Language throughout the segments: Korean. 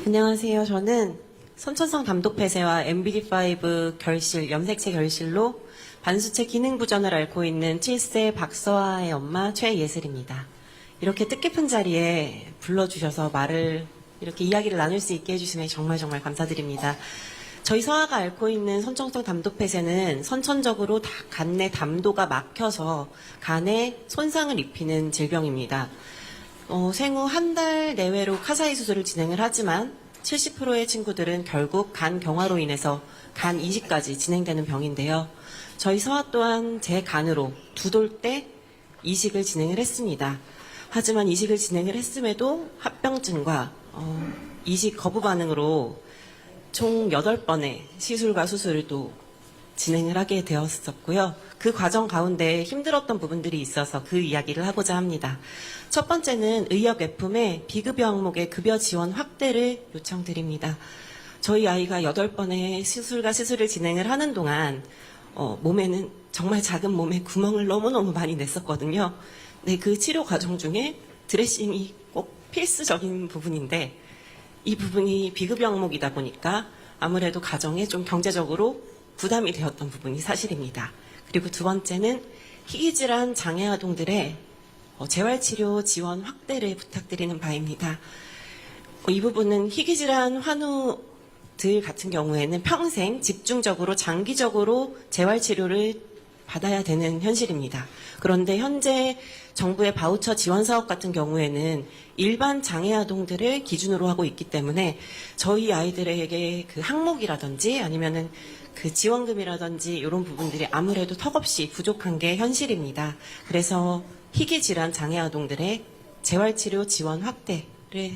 안녕하세요. 저는 선천성 담도폐쇄와 MBD5 결실, 염색체 결실로 반수체 기능 부전을 앓고 있는 7세 박서아의 엄마 최예슬입니다. 이렇게 뜻깊은 자리에 불러주셔서 이렇게 이야기를 나눌 수 있게 해주시면 정말 감사드립니다. 저희 서아가 앓고 있는 선천성 담도폐쇄는 선천적으로 간 내 담도가 막혀서 간에 손상을 입히는 질병입니다. 생후 한 달 내외로 카사이 수술을 진행을 하지만 70%의 친구들은 결국 간 경화로 인해서 간 이식까지 진행되는 병인데요. 저희 서아 또한 제 간으로 두 돌 때 이식을 진행을 했습니다. 하지만 이식을 진행을 했음에도 합병증과 이식 거부 반응으로 총 8번의 시술과 수술을 또 진행을 하게 되었었고요. 그 과정 가운데 힘들었던 부분들이 있어서 그 이야기를 하고자 합니다. 첫 번째는 의역외품의 비급여 항목의 급여 지원 확대를 요청드립니다. 저희 아이가 8번의 시술과 수술을 진행을 하는 동안 몸에는 정말 작은 몸에 구멍을 너무너무 많이 냈었거든요. 네, 그 치료 과정 중에 드레싱이 꼭 필수적인 부분인데 이 부분이 비급여 항목이다 보니까 아무래도 가정에 좀 경제적으로 부담이 되었던 부분이 사실입니다. 그리고 두 번째는 희귀질환 장애 아동들의 재활치료 지원 확대를 부탁드리는 바입니다. 이 부분은 희귀질환 환우들 같은 경우에는 평생 집중적으로 장기적으로 재활치료를 받아야 되는 현실입니다. 그런데 현재 정부의 바우처 지원 사업 같은 경우에는 일반 장애 아동들을 기준으로 하고 있기 때문에 저희 아이들에게 그 항목이라든지 아니면은 그 지원금이라든지 이런 부분들이 아무래도 턱없이 부족한 게 현실입니다. 그래서 희귀질환 장애 아동들의 재활치료 지원 확대를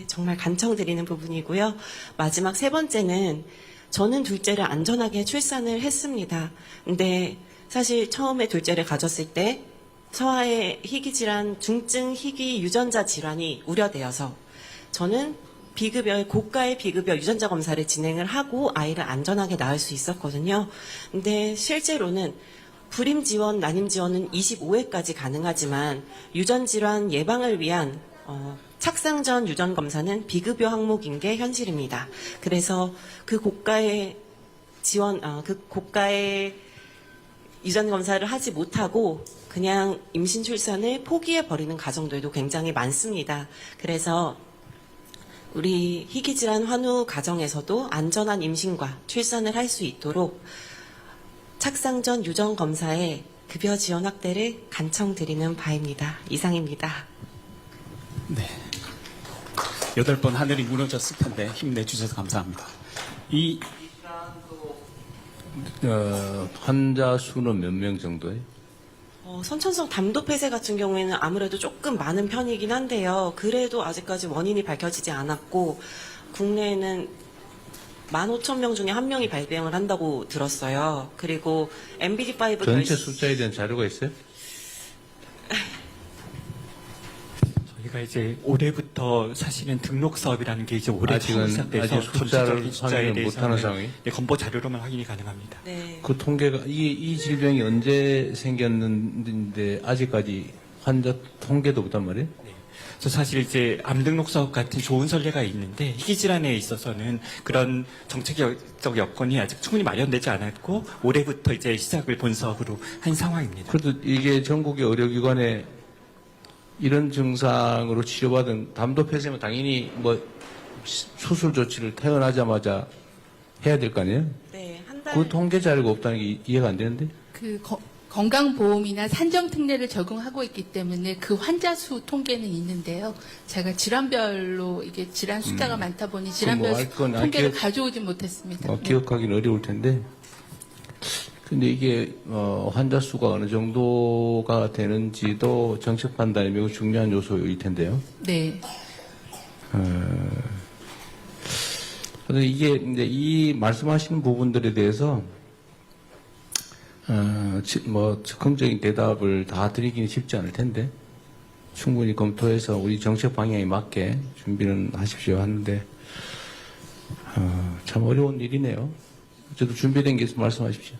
정말 간청드리는 부분이고요. 마지막 세 번째는 저는 둘째를 안전하게 출산을 했습니다. 근데 사실 처음에 둘째를 가졌을 때 서아의 희귀질환, 중증 희귀 유전자 질환이 우려되어서 저는 고가의 비급여 유전자 검사를 진행을 하고 아이를 안전하게 낳을 수 있었거든요. 근데 실제로는 불임 지원, 난임 지원은 25회까지 가능하지만 유전 질환 예방을 위한 착상 전 유전 검사는 비급여 항목인 게 현실입니다. 그래서 그 고가의 유전 검사를 하지 못하고 그냥 임신 출산을 포기해 버리는 가정들도 굉장히 많습니다. 그래서 우리 희귀질환 환우 가정에서도 안전한 임신과 출산을 할 수 있도록 착상 전 유전 검사의 급여 지원 확대를 간청드리는 바입니다. 이상입니다. 네. 8번 하늘이 무너졌을 텐데 힘내주셔서 감사합니다. 환자 수는 몇 명 정도예요? 선천성 담도폐쇄 같은 경우에는 아무래도 조금 많은 편이긴 한데요. 그래도 아직까지 원인이 밝혀지지 않았고 국내에는 15,000명 중에 1명이 발병을 한다고 들었어요. 그리고 MBD5 전체 숫자에 대한 자료가 있어요? 저희가 이제 올해부터 사실은 등록 사업이라는 게 이제 올해 처음 시작돼서 아직 숫자를 전체적인 숫자에 확인을 못하는 상황이? 네, 건보 자료로만 확인이 가능합니다. 네. 그 통계가 이 질병이 언제 생겼는데 아직까지 환자 통계도 없단 말이에요? 네. 그래서 사실 이제 암 등록 사업 같은 좋은 선례가 있는데 희귀 질환에 있어서는 그런 정책적 여건이 아직 충분히 마련되지 않았고 올해부터 이제 시작을 본사업으로 한 상황입니다. 그래도 이게 전국의 의료기관에 이런 증상으로 치료받은 담도폐쇄면 당연히 수술 조치를 태어나자마자 해야 될 거 아니에요? 네, 한 달. 그 통계 자료가 없다는 게 이해가 안 되는데? 건강보험이나 산정특례를 적용하고 있기 때문에 그 환자 수 통계는 있는데요. 제가 질환별로 이게 질환 숫자가 많다 보니 질환별 통계를 가져오지 못했습니다. 기억하기는 어려울 텐데. 근데 이게 환자 수가 어느 정도가 되는지도 정책 판단이 매우 중요한 요소일 텐데요. 네. 근데 이게 이제 이 말씀하시는 부분들에 대해서 즉흥적인 대답을 다 드리기는 쉽지 않을 텐데 충분히 검토해서 우리 정책 방향에 맞게 준비는 하십시오 하는데 참 어려운 일이네요. 저도 준비된 게 있으면 말씀하십시오.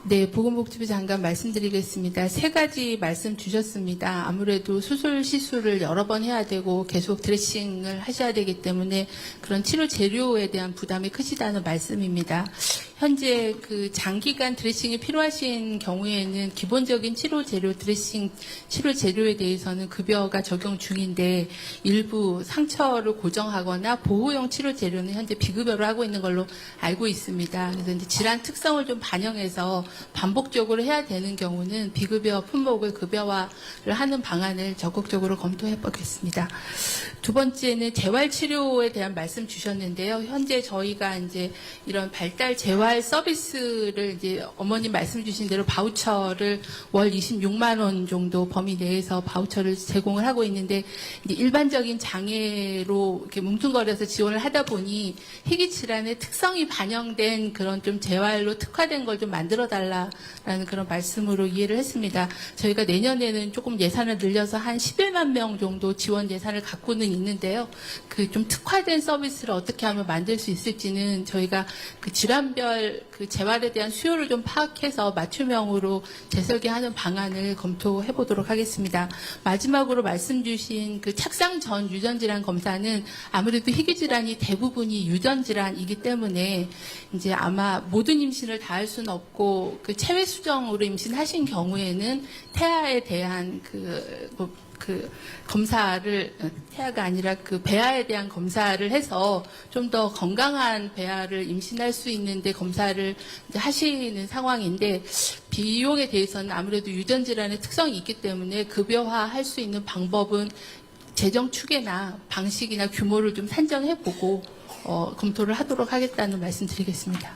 네, 보건복지부 장관 말씀드리겠습니다. 세 가지 말씀 주셨습니다. 아무래도 수술 시술을 여러 번 해야 되고 계속 드레싱을 하셔야 되기 때문에 그런 치료 재료에 대한 부담이 크시다는 말씀입니다. 현재 그 장기간 드레싱이 필요하신 경우에는 기본적인 치료 재료 드레싱 치료 재료에 대해서는 급여가 적용 중인데 일부 상처를 고정하거나 보호용 치료 재료는 현재 비급여로 하고 있는 걸로 알고 있습니다. 그래서 이제 질환 특성을 좀 반영해서 반복적으로 해야 되는 경우는 비급여 품목을 급여화를 하는 방안을 적극적으로 검토해 보겠습니다. 두 번째는 재활 치료에 대한 말씀 주셨는데요. 현재 저희가 이제 이런 발달 재활 서비스를 이제 어머님 말씀 주신 대로 바우처를 월 26만 원 정도 범위 내에서 바우처를 제공을 하고 있는데 이제 일반적인 장애로 이렇게 뭉뚱거려서 지원을 하다 보니 희귀 질환의 특성이 반영된 그런 좀 재활로 특화된 걸 좀 만들어 달라라는 그런 말씀으로 이해를 했습니다. 저희가 내년에는 조금 예산을 늘려서 한 11만 명 정도 지원 예산을 갖고는 있는데요. 그 좀 특화된 서비스를 어떻게 하면 만들 수 있을지는 저희가 그 질환별 그 재활에 대한 수요를 좀 파악해서 맞춤형으로 재설계하는 방안을 검토해 보도록 하겠습니다. 마지막으로 말씀 주신 그 착상 전 유전 질환 검사는 아무래도 희귀 질환이 대부분이 유전 질환이기 때문에 이제 아마 모든 임신을 다 할 수는 없고 그 체외 수정으로 임신하신 경우에는 태아에 대한 그 검사를 태아가 아니라 그 배아에 대한 검사를 해서 좀 더 건강한 배아를 임신할 수 있는데 검사를 이제 하시는 상황인데 비용에 대해서는 아무래도 유전 질환의 특성이 있기 때문에 급여화할 수 있는 방법은 재정 추계나 방식이나 규모를 좀 산정해 보고 검토를 하도록 하겠다는 말씀드리겠습니다.